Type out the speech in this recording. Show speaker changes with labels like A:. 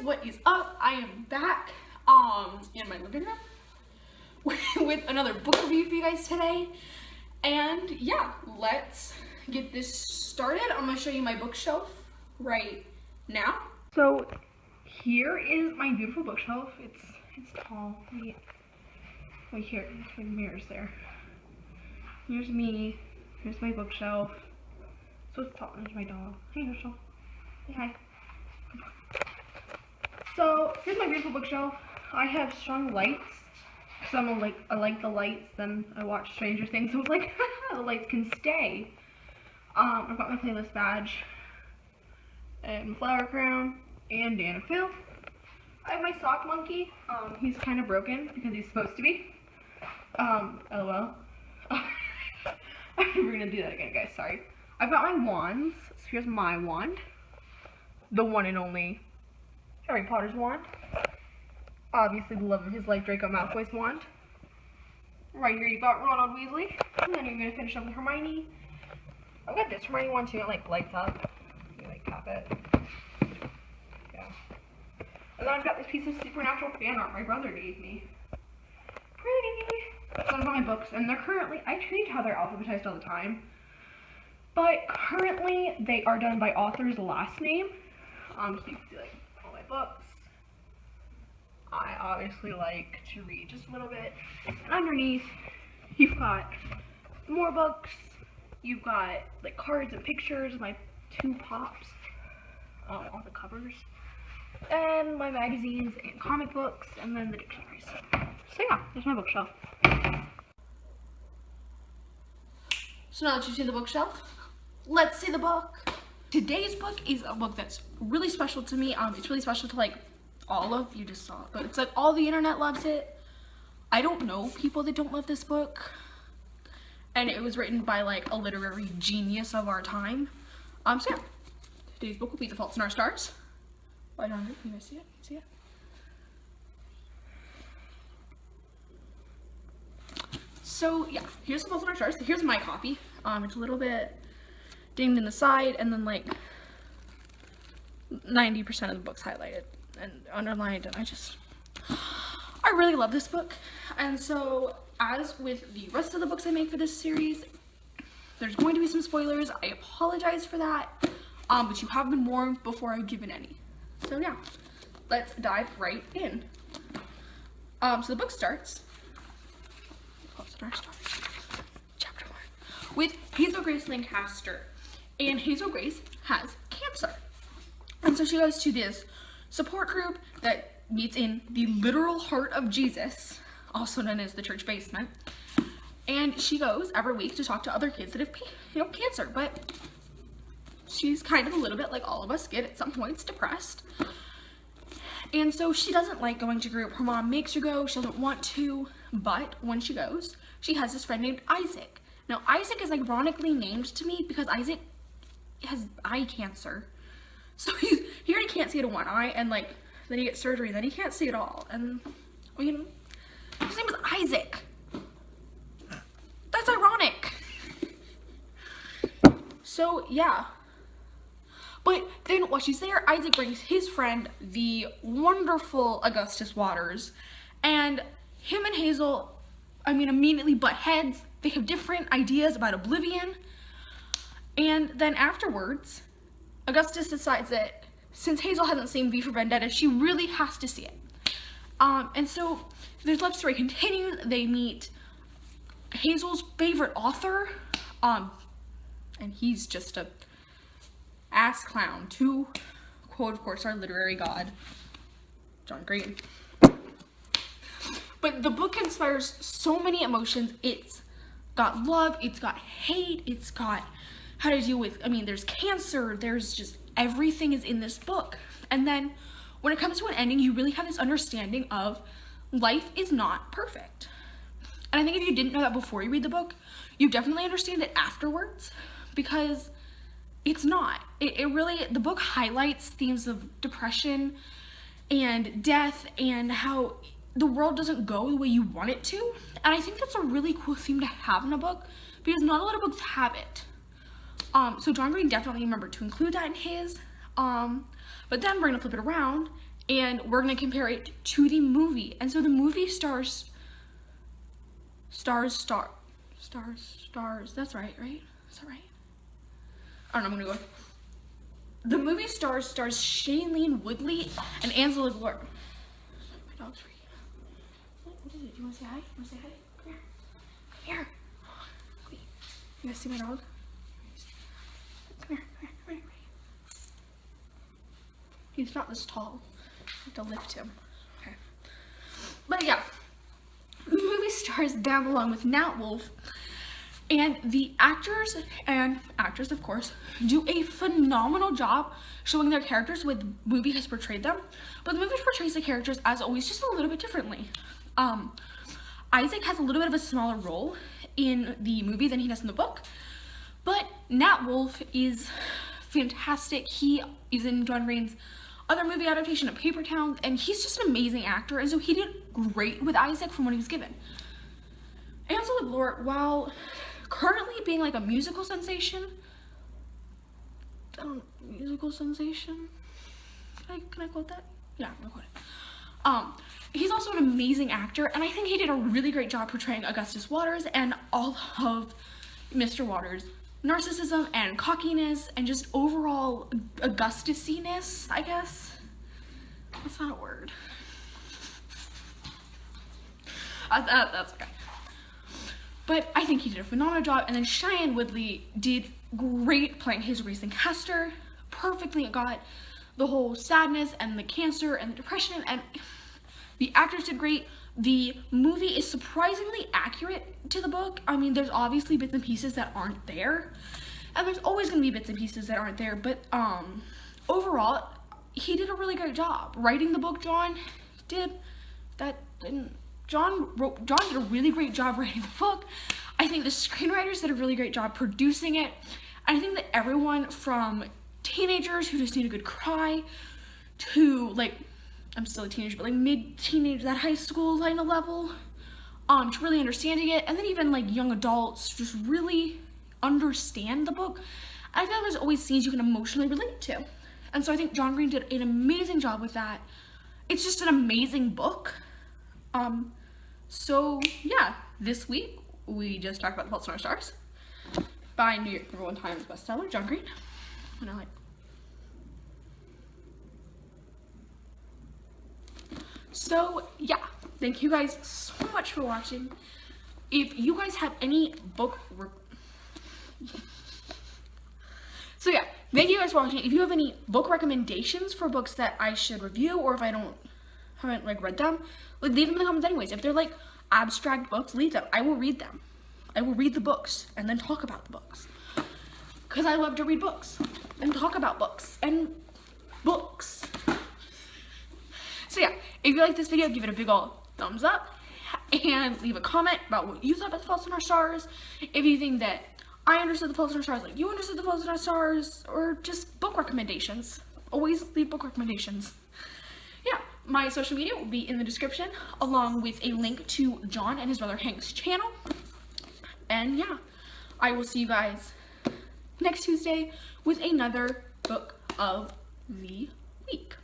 A: what is up? I am back in my living room with another book review for you guys today. And yeah, let's get this started. I'm gonna show you my bookshelf right now. So here is my beautiful bookshelf. It's tall. Wait here, there's mirrors there. Here's me. Here's my bookshelf. So it's tall. There's my dog. Hey, Herschel. Say hi. So here's my beautiful bookshelf. I have strong lights because I like the lights. Then I watched Stranger Things. So I was like, the lights can stay. I've got my playlist badge and flower crown and Dan and Phil. I have my sock monkey. He's kind of broken because he's supposed to be. LOL. We're gonna do that again, guys. Sorry. I've got my wands. So here's my wand, the one and only Harry Potter's wand. Obviously, the love of his life, Draco Malfoy's wand. Right here, you got Ronald Weasley, and then you're gonna finish up with Hermione. I've got this Hermione one too. It like lights up. You like tap it. Yeah. And then I've got this piece of Supernatural fan art my brother gave me. Pretty. So I've got my books, and they're currently, I change how they're alphabetized all the time, but currently they are done by author's last name. So you can see like all my books. I obviously like to read just a little bit. And underneath, you've got more books. You've got like cards and pictures of my two pops, all the covers, and my magazines and comic books, and then the dictionaries. So yeah, there's my bookshelf. So now that you've seen the bookshelf, let's see the book. Today's book is a book that's really special to me. It's really special to like all of you just saw it, but it's like all the internet loves it. I don't know people that don't love this book, and it was written by like a literary genius of our time. So yeah, today's book will be The Fault in Our Stars. Right on it. You guys see it? See it? So yeah, here's The Fault in Our Stars. So here's my copy. It's a little bit dinged in the side, and then like 90% of the book's highlighted and underlined, and I really love this book. And so as with the rest of the books I make for this series, there's going to be some spoilers. I apologize for that, but you have been warned before I've given any. So yeah, let's dive right in. So the book starts, chapter 1, with Hazel Grace Lancaster, and Hazel Grace has cancer. And so she goes to this support group that meets in the literal heart of Jesus, also known as the church basement. And she goes every week to talk to other kids that have, cancer. But she's kind of a little bit like all of us get at some points, depressed. And so she doesn't like going to group. Her mom makes her go. She doesn't want to. But when she goes, she has this friend named Isaac. Now, Isaac is ironically named to me because Isaac has eye cancer. So he already can't see out of one eye, and like then he gets surgery, then he can't see at all. And his name is Isaac. That's ironic. So yeah. But then while she's there, Isaac brings his friend, the wonderful Augustus Waters, and him and Hazel, immediately butt heads. They have different ideas about Oblivion. And then afterwards, Augustus decides that since Hazel hasn't seen V for Vendetta, she really has to see it. And so their love story continues. They meet Hazel's favorite author, and he's just a ass clown, to quote, of course, our literary god, John Green. But the book inspires so many emotions. It's got love, it's got hate, it's got how to deal with, there's cancer, there's just everything is in this book. And then when it comes to an ending, you really have this understanding of life is not perfect. And I think if you didn't know that before you read the book, you definitely understand it afterwards, because it's not. It really, the book highlights themes of depression and death and how the world doesn't go the way you want it to. And I think that's a really cool theme to have in a book, because not a lot of books have it. So John Green definitely remembered to include that in his. But then we're gonna flip it around,
B: and we're gonna compare it to the movie. And so the movie stars. That's right? Is that right? I don't know, I'm gonna go with. The movie stars Shailene Woodley and Angela Glort. My dog's freaking out. What is it? Do you wanna say hi? Come here. Wait. You guys see my dog? Come here. He's not this tall. I have to lift him. Okay. But yeah. The movie stars them along with Nat Wolff, and the actors and actresses, of course, do a phenomenal job showing their characters with the movie has portrayed them. But the movie portrays the characters, as always, just a little bit differently. Isaac has a little bit of a smaller role in the movie than he does in the book, but Nat Wolff is fantastic. He is in John Green's other movie adaptation of Paper Towns, and he's just an amazing actor, and so he did great with Isaac from what he was given. Angela Glort, while currently being like a musical sensation, can I quote that? Yeah, I'm gonna quote it. He's also an amazing actor, and I think he did a really great job portraying Augustus Waters and all of Mr. Waters' narcissism and cockiness and just overall Augustus-iness, I guess. That's not a word. That's okay. But I think he did a phenomenal job, and then Shailene Woodley did great playing Hazel Grace Lancaster. Perfectly got the whole sadness and the cancer and the depression, and the actors did great. The movie is surprisingly accurate to the book. I mean, there's obviously bits and pieces that aren't there, and there's always gonna be bits and pieces that aren't there, but overall, he did a really great job. Writing the book, John did a really great job writing the book. I think the screenwriters did a really great job producing it. I think that everyone from teenagers who just need a good cry to, like, I'm still a teenager, but like mid-teenage, that high school kind of level, to really understanding it, and then even like young adults just really understand the book. I feel like there's always scenes you can emotionally relate to, and so I think John Green did an amazing job with that. It's just an amazing book. So yeah, this week we just talked about The Fault in Our Stars by New York #1 Times bestseller John Green. And I like. So yeah, thank you guys so much for watching. If you guys have any book so yeah, thank you guys for watching. If you have any book recommendations for books that I should review, or if I haven't like read them, like leave them in the comments anyways. If they're like abstract books, leave them. I will read them. I will read the books and then talk about the books, because I love to read books and talk about books and books. So yeah, if you like this video, give it a big ol' thumbs up and leave a comment about what you thought about The Fault in Our Stars. If you think that I understood The Fault in Our Stars like you understood The Fault in Our Stars, or just book recommendations. Always leave book recommendations. Yeah, my social media will be in the description, along with a link to John and his brother Hank's channel. And yeah, I will see you guys next Tuesday with another book of the week.